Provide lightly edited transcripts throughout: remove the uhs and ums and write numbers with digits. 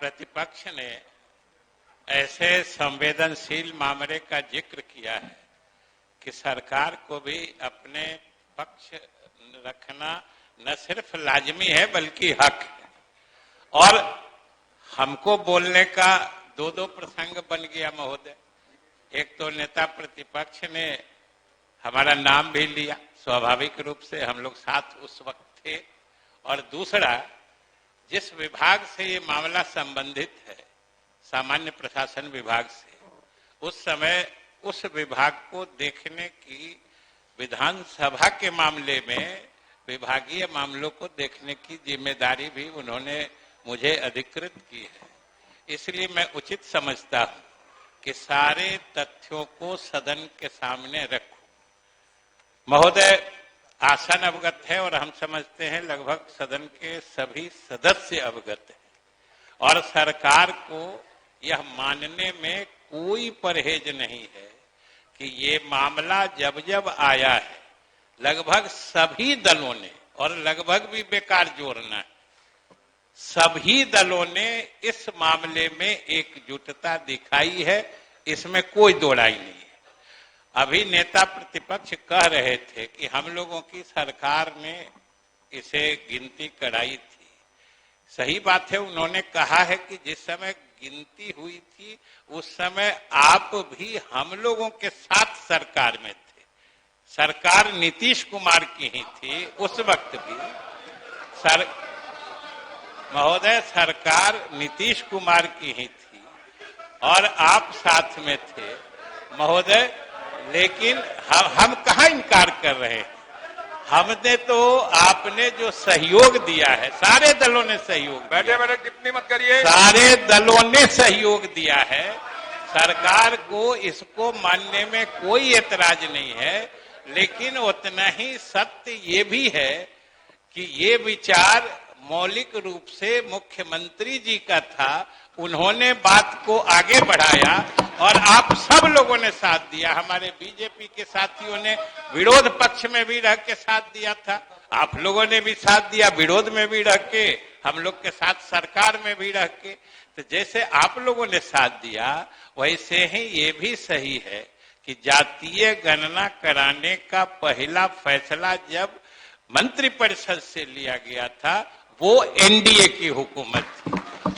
प्रतिपक्ष ने ऐसे संवेदनशील मामले का जिक्र किया है कि सरकार को भी अपने पक्ष रखना न सिर्फ लाजमी है बल्कि हक है। और हमको बोलने का दो प्रसंग बन गया महोदय। एक तो नेता प्रतिपक्ष ने हमारा नाम भी लिया, स्वाभाविक रूप से हम लोग साथ उस वक्त थे, और दूसरा जिस विभाग से ये मामला संबंधित है, सामान्य प्रशासन विभाग से, उस समय उस विभाग को देखने की, विधानसभा के मामले में विभागीय मामलों को देखने की जिम्मेदारी भी उन्होंने मुझे अधिकृत की है। इसलिए मैं उचित समझता हूं कि सारे तथ्यों को सदन के सामने रखूं। महोदय आसन अवगत है और हम समझते हैं लगभग सदन के सभी सदस्य अवगत हैं, और सरकार को यह मानने में कोई परहेज नहीं है कि ये मामला जब जब आया है, लगभग सभी दलों ने, और लगभग भी बेकार जोड़ना है, सभी दलों ने इस मामले में एकजुटता दिखाई है, इसमें कोई दो राय नहीं है। अभी नेता प्रतिपक्ष कह रहे थे कि हम लोगों की सरकार ने इसे गिनती कराई थी। सही बात है, उन्होंने कहा है कि जिस समय गिनती हुई थी उस समय आप भी हम लोगों के साथ सरकार में थे। सरकार नीतीश कुमार की ही थी उस वक्त भी। महोदय सरकार नीतीश कुमार की ही थी और आप साथ में थे महोदय। लेकिन हम कहाँ इनकार कर रहे हैं? हमने तो आपने जो सहयोग दिया है, सारे दलों ने सहयोग, बैठे बैठे टिप्पणी मत करिए, सारे दलों ने सहयोग दिया है। सरकार को इसको मानने में कोई एतराज नहीं है, लेकिन उतना ही सत्य ये भी है कि ये विचार मौलिक रूप से मुख्यमंत्री जी का था। उन्होंने बात को आगे बढ़ाया और आप सब लोगों ने साथ दिया। हमारे बीजेपी के साथियों ने विरोध पक्ष में भी रह के साथ दिया था, आप लोगों ने भी साथ दिया विरोध में भी रह के, हम लोग के साथ सरकार में भी रह के। तो जैसे आप लोगों ने साथ दिया वैसे ही ये भी सही है कि जातीय गणना कराने का पहला फैसला जब मंत्रिपरिषद से लिया गया था वो एनडीए की हुकूमत थी,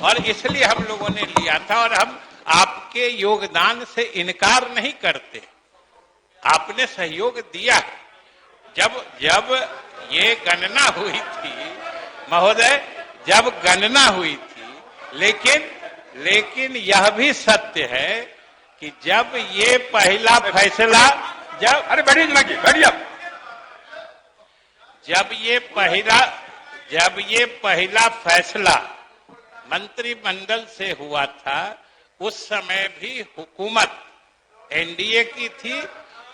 और इसलिए हम लोगों ने लिया था। और हम आपके योगदान से इनकार नहीं करते, आपने सहयोग दिया। जब ये गणना हुई थी महोदय, जब गणना हुई थी, लेकिन यह भी सत्य है कि जब ये पहला फैसला, अरे बैठिए जनाब, बैठिए आप। जब ये पहला फैसला मंत्रिमंडल से हुआ था उस समय भी हुकूमत एनडीए की थी,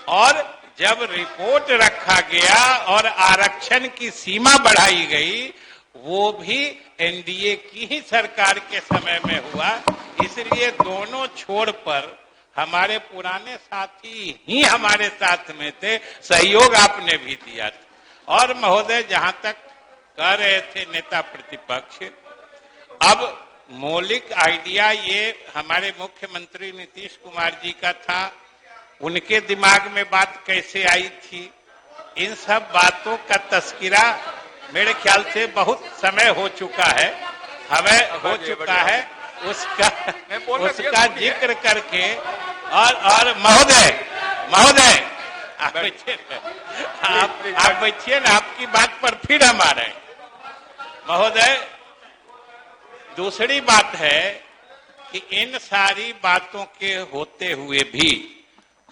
और जब रिपोर्ट रखा गया और आरक्षण की सीमा बढ़ाई गई वो भी एनडीए की ही सरकार के समय में हुआ। इसलिए दोनों छोर पर हमारे पुराने साथी ही हमारे साथ में थे, सहयोग आपने भी दिया था। और महोदय जहां तक कह रहे थे नेता प्रतिपक्ष, अब मौलिक आइडिया ये हमारे मुख्यमंत्री नीतीश कुमार जी का था, उनके दिमाग में बात कैसे आई थी, इन सब बातों का तस्करा मेरे ख्याल से बहुत समय हो चुका है, हमें हो चुका है उसका जिक्र करके। और महोदय आप बैठिए ना, आपकी बात पर फिर हम आ रहे हैं महोदय। दूसरी बात है कि इन सारी बातों के होते हुए भी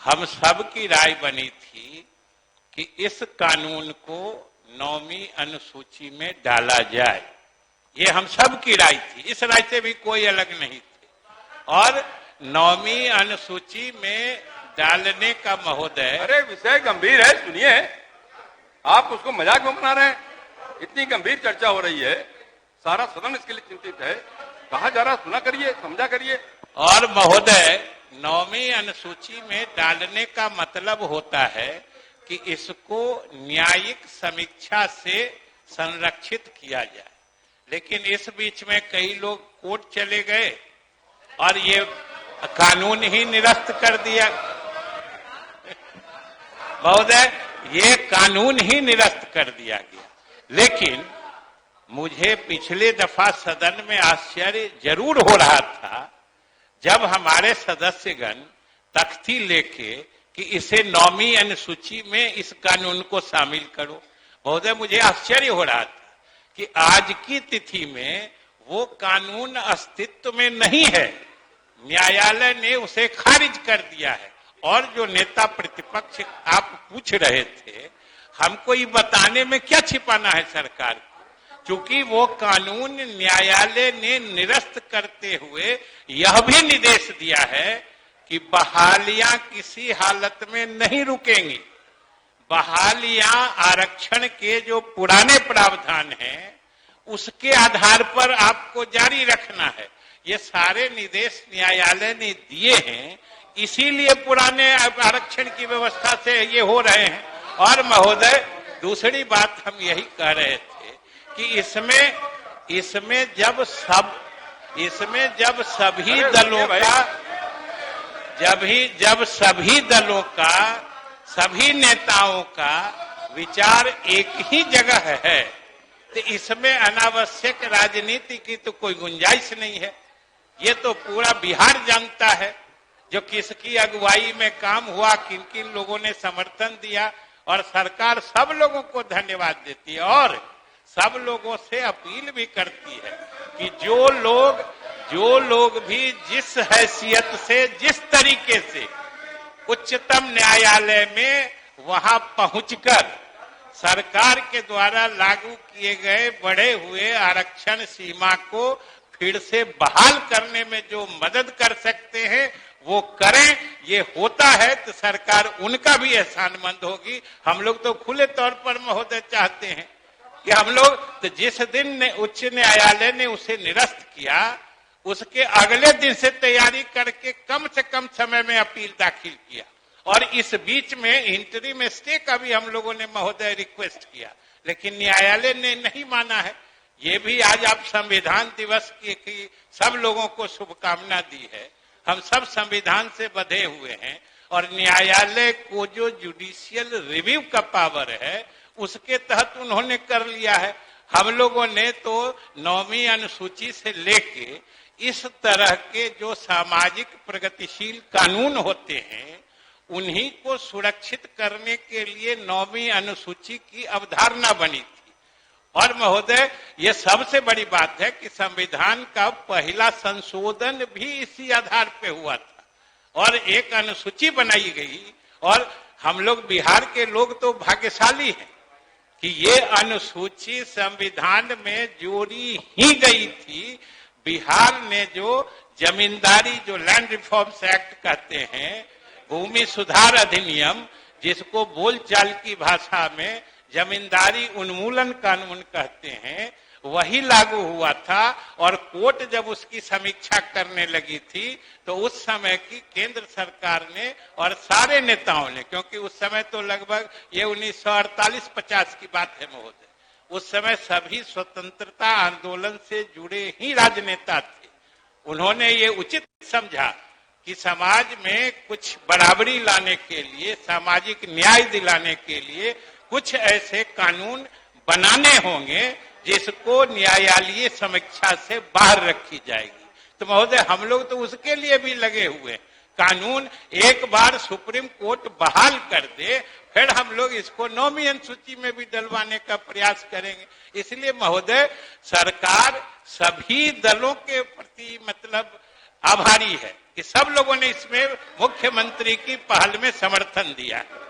हम सब की राय बनी थी कि इस कानून को 9वीं अनुसूची में डाला जाए, ये हम सब की राय थी, इस राय से भी कोई अलग नहीं थी। और 9वीं अनुसूची में डालने का महोदय, अरे विषय गंभीर है, सुनिए, आप उसको मजाक में बना रहे हैं। इतनी गंभीर चर्चा हो रही है, सारा सदन इसके लिए चिंतित है, कहा जा रहा सुना करिए, समझा करिए। और महोदय 9वीं अनुसूची में डालने का मतलब होता है कि इसको न्यायिक समीक्षा से संरक्षित किया जाए, लेकिन इस बीच में कई लोग कोर्ट चले गए और ये कानून ही निरस्त कर दिया। महोदय, ये कानून ही निरस्त कर दिया गया। लेकिन मुझे पिछले दफा सदन में आश्चर्य जरूर हो रहा था जब हमारे सदस्यगण तख्ती लेके कि इसे 9वीं अनुसूची में इस कानून को शामिल करो। महोदय, मुझे आश्चर्य हो रहा था कि आज की तिथि में वो कानून अस्तित्व में नहीं है, न्यायालय ने उसे खारिज कर दिया है। और जो नेता प्रतिपक्ष आप पूछ रहे थे, हमको ये बताने में क्या छिपाना है सरकार को, क्योंकि वो कानून न्यायालय ने निरस्त करते हुए यह भी निर्देश दिया है कि बहालियां किसी हालत में नहीं रुकेंगी। बहालियां आरक्षण के जो पुराने प्रावधान हैं उसके आधार पर आपको जारी रखना है। ये सारे निर्देश न्यायालय ने दिए हैं, इसीलिए पुराने आरक्षण की व्यवस्था से ये हो रहे हैं। और महोदय, दूसरी बात हम यही कह रहे थे कि इसमें जब सभी दलों का सभी नेताओं का विचार एक ही जगह है, तो इसमें अनावश्यक राजनीति की तो कोई गुंजाइश नहीं है। ये तो पूरा बिहार जानता है जो किसकी अगुवाई में काम हुआ, किन किन लोगों ने समर्थन दिया, और सरकार सब लोगों को धन्यवाद देती है और सब लोगों से अपील भी करती है कि जो लोग भी जिस हैसियत से, जिस तरीके से उच्चतम न्यायालय में वहां पहुंचकर सरकार के द्वारा लागू किए गए बढ़े हुए आरक्षण सीमा को फिर से बहाल करने में जो मदद कर सकते हैं वो करें। ये होता है तो सरकार उनका भी एहसानमंद होगी। हम लोग तो खुले तौर पर महोदय चाहते हैं कि हम लोग तो जिस दिन उच्च न्यायालय ने उसे निरस्त किया उसके अगले दिन से तैयारी करके कम से कम समय में अपील दाखिल किया, और इस बीच में इंटरिम स्टे का भी हम लोगों ने महोदय रिक्वेस्ट किया, लेकिन न्यायालय ने नहीं माना है। ये भी आज आप संविधान दिवस की सब लोगों को शुभकामना दी है। हम सब संविधान से बंधे हुए हैं और न्यायालय को जो जुडिशियल रिव्यू का पावर है उसके तहत उन्होंने कर लिया है। हम लोगों ने तो 9वीं अनुसूची से लेके इस तरह के जो सामाजिक प्रगतिशील कानून होते हैं उन्हीं को सुरक्षित करने के लिए 9वीं अनुसूची की अवधारणा बनी थी। और महोदय, ये सबसे बड़ी बात है कि संविधान का पहला संशोधन भी इसी आधार पे हुआ था और एक अनुसूची बनाई गई। और हम लोग बिहार के लोग तो भाग्यशाली हैं कि ये अनुसूची संविधान में जोड़ी ही गई थी। बिहार ने जो जमींदारी, जो लैंड रिफॉर्म्स एक्ट कहते हैं, भूमि सुधार अधिनियम, जिसको बोलचाल की भाषा में जमींदारी उन्मूलन कानून कहते हैं, वही लागू हुआ था। और कोर्ट जब उसकी समीक्षा करने लगी थी तो उस समय की केंद्र सरकार ने और सारे नेताओं ने, क्योंकि उस समय तो लगभग ये 1948-50 की बात है महोदय, उस समय सभी स्वतंत्रता आंदोलन से जुड़े ही राजनेता थे। उन्होंने ये उचित समझा कि समाज में कुछ बराबरी लाने के लिए, सामाजिक न्याय दिलाने के लिए कुछ ऐसे कानून बनाने होंगे जिसको न्यायालयीय समीक्षा से बाहर रखी जाएगी। तो महोदय, हम लोग तो उसके लिए भी लगे हुए हैं। कानून एक बार सुप्रीम कोर्ट बहाल कर दे, फिर हम लोग इसको 9वीं अनुसूची में भी डलवाने का प्रयास करेंगे। इसलिए महोदय, सरकार सभी दलों के प्रति मतलब आभारी है कि सब लोगों ने इसमें मुख्यमंत्री की पहल में समर्थन दिया है।